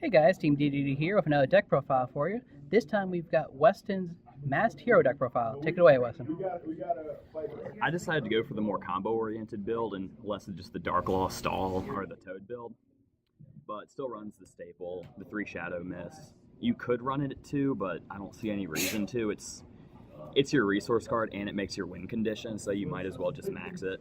Hey guys, Team DDD here with another deck profile for you. This time we've got Westin's Masked Hero deck profile. Take it away, Westin. I decided to go for the more combo-oriented build and less of just the Dark Law stall or the Toad build. But it still runs the staple, the 3 Shadow Mists. You could run it at 2, but I don't see any reason to. It's your resource card and it makes your win condition, so you might as well just max it.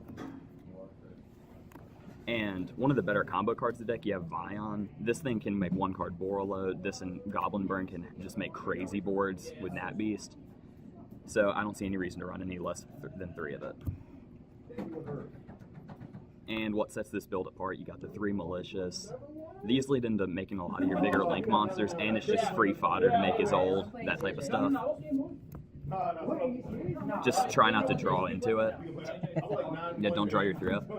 And one of the better combo cards of the deck, you have Vion. This thing can make 1 card Borreload. This and Goblin Burn can just make crazy boards with Nat Beast. So I don't see any reason to run any less than 3 of it. And what sets this build apart, you got the 3 Malicious. These lead into making a lot of your bigger Link monsters, and it's just free fodder to make his old, that type of stuff. Just try not to draw into it. Yeah, don't draw your 3 up.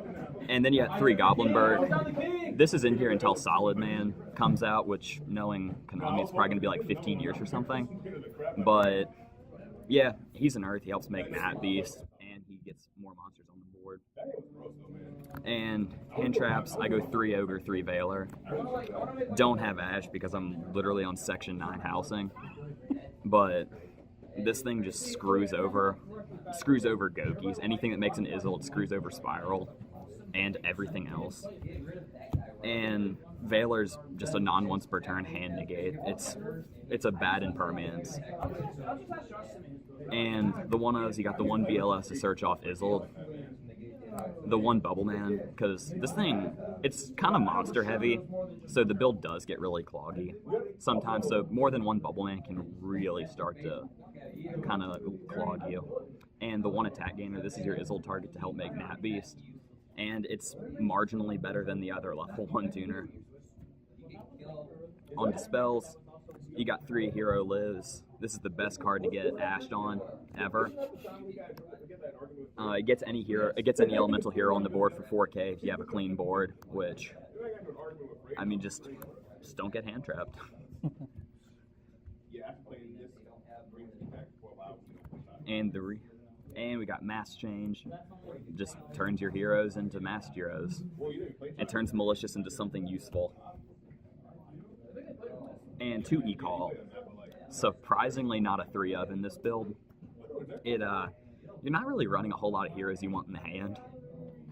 And then you got 3 Goblinberg. This is in here until Solid Man comes out, which, knowing Konami, it's probably going to be like 15 years or something. But, yeah, he's an Earth. He helps make Nat Beast, and he gets more monsters on the board. And hand traps, I go 3 Ogre, 3 Veiler. Don't have Ash because I'm literally on Section 9 housing. But this thing just screws over Gokis. Anything that makes an Izzle, it screws over Spiral and everything else. And Veiler's just a non-once per turn hand negate. It's a bad impermanence. And the 1-0s, you got the 1 BLS to search off Izzle, the 1 Bubble Man, because this thing, it's kind of monster heavy, so the build does get really cloggy sometimes. So more than 1 Bubble Man can really start to kind of clog you. And the 1 attack gainer, this is your Izzle target to help make Nat Beast. And it's marginally better than the other level 1 tuner. On spells, you got 3 Hero Lives. This is the best card to get ashed on ever. It gets any elemental hero on the board for 4K if you have a clean board, which, I mean, just don't get hand trapped. And we got Mass Change. Just turns your heroes into masked heroes. It turns Malicious into something useful. And 2 E-Call. Surprisingly not a 3 of in this build. You're not really running a whole lot of heroes you want in the hand.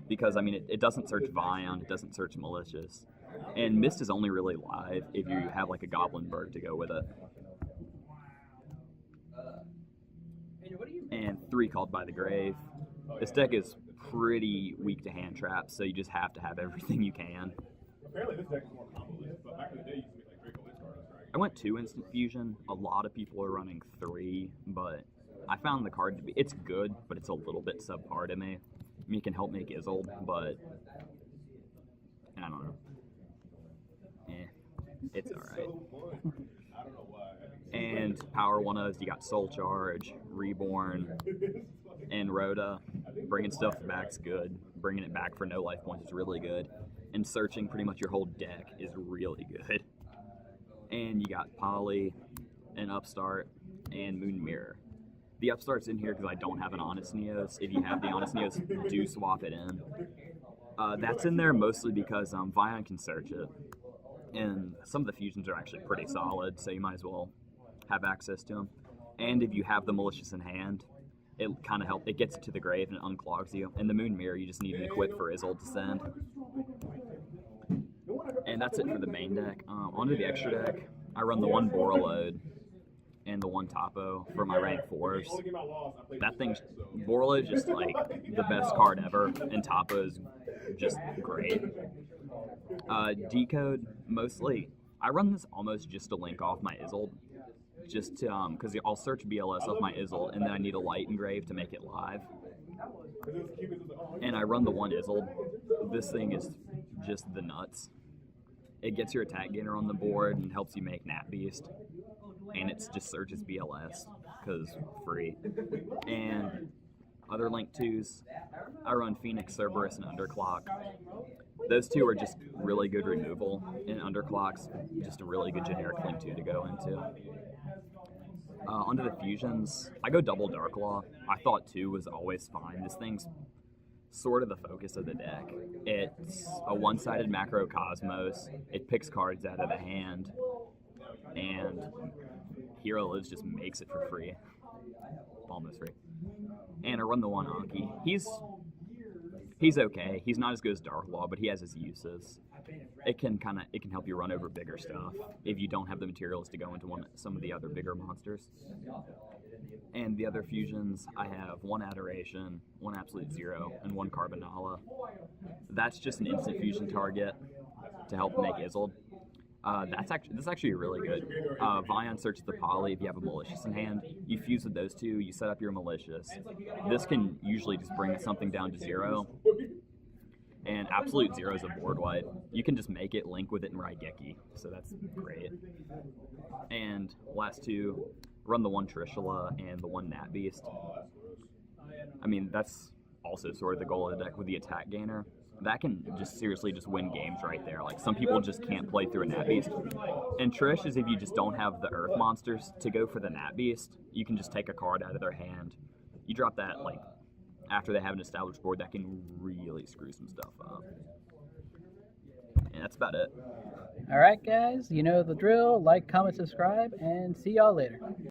Because, I mean, it doesn't search Vion, it doesn't search Malicious. And Mist is only really live if you have like a Goblinberg to go with it. And 3 Called by the Grave. This deck is pretty weak to hand traps, so you just have to have everything you can. Apparently this deck is more combo-less, but back in the day you used to make like Draco List cards. I went 2 Instant Fusion. A lot of people are running 3, but I found the card to be, it's good, but it's a little bit subpar to me. I mean, it can help make Izzle, but I don't know. It's alright. And Power 1-0s, you got Soul Charge, Reborn, and RotA. Bringing stuff back's good. Bringing it back for no life points is really good. And searching pretty much your whole deck is really good. And you got Poly, and Upstart, and Moon Mirror. The Upstart's in here because I don't have an Honest Neos. If you have the Honest Neos, do swap it in. That's in there mostly because Vion can search it. And some of the fusions are actually pretty solid, so you might as well have access to them. And if you have the Malicious in hand, it kind of helps. It gets it to the grave and it unclogs you. And the Moon Mirror, you just need an equip for Izzle to send. And that's it for the main deck. Onto the extra deck, I run the 1 Borreload and the 1 Topo for my rank 4s. That thing's, Borreload's just like the best card ever, and Topo's just great. Decode, mostly, I run this almost just to link off my Izzle, just to, because I'll search BLS off my Izzle, and then I need a Light Engrave to make it live. And I run the 1 Izzle. This thing is just the nuts. It gets your attack gainer on the board and helps you make Nat Beast. And it just searches BLS, because free. And other link 2s, I run Phoenix, Cerberus, and Underclock. Those 2 are just really good removal, and Underclock's just a really good generic link 2 to go into. Onto the fusions, I go double Dark Law. I thought 2 was always fine. This thing's sort of the focus of the deck. It's a one-sided macrocosmos. It picks cards out of the hand, and Hero Lives just makes it for free. Almost free. And I run the one Anki. He's okay. He's not as good as Darklaw, but he has his uses. It can help you run over bigger stuff if you don't have the materials to go into some of the other bigger monsters. And the other fusions, I have one Adoration, one Absolute Zero, and one Carbonala. That's just an instant fusion target to help make Isolde. This is actually really good. Vion searches the poly. If you have a Malicious in hand, you fuse with those two, you set up your Malicious. This can usually just bring something down to 0. And Absolute Zero is a board wipe. You can just make it, link with it, and Raigeki. So that's great. And last two, run the one Trishula and the one Nat Beast. I mean, that's also sort of the goal of the deck with the attack gainer. That can just seriously just win games right there. Like, some people just can't play through a Nat Beast. And Trish is if you just don't have the Earth monsters to go for the Nat Beast, you can just take a card out of their hand. You drop that, like, after they have an established board, that can really screw some stuff up. And that's about it. All right, guys, you know the drill. Like, comment, subscribe, and see y'all later.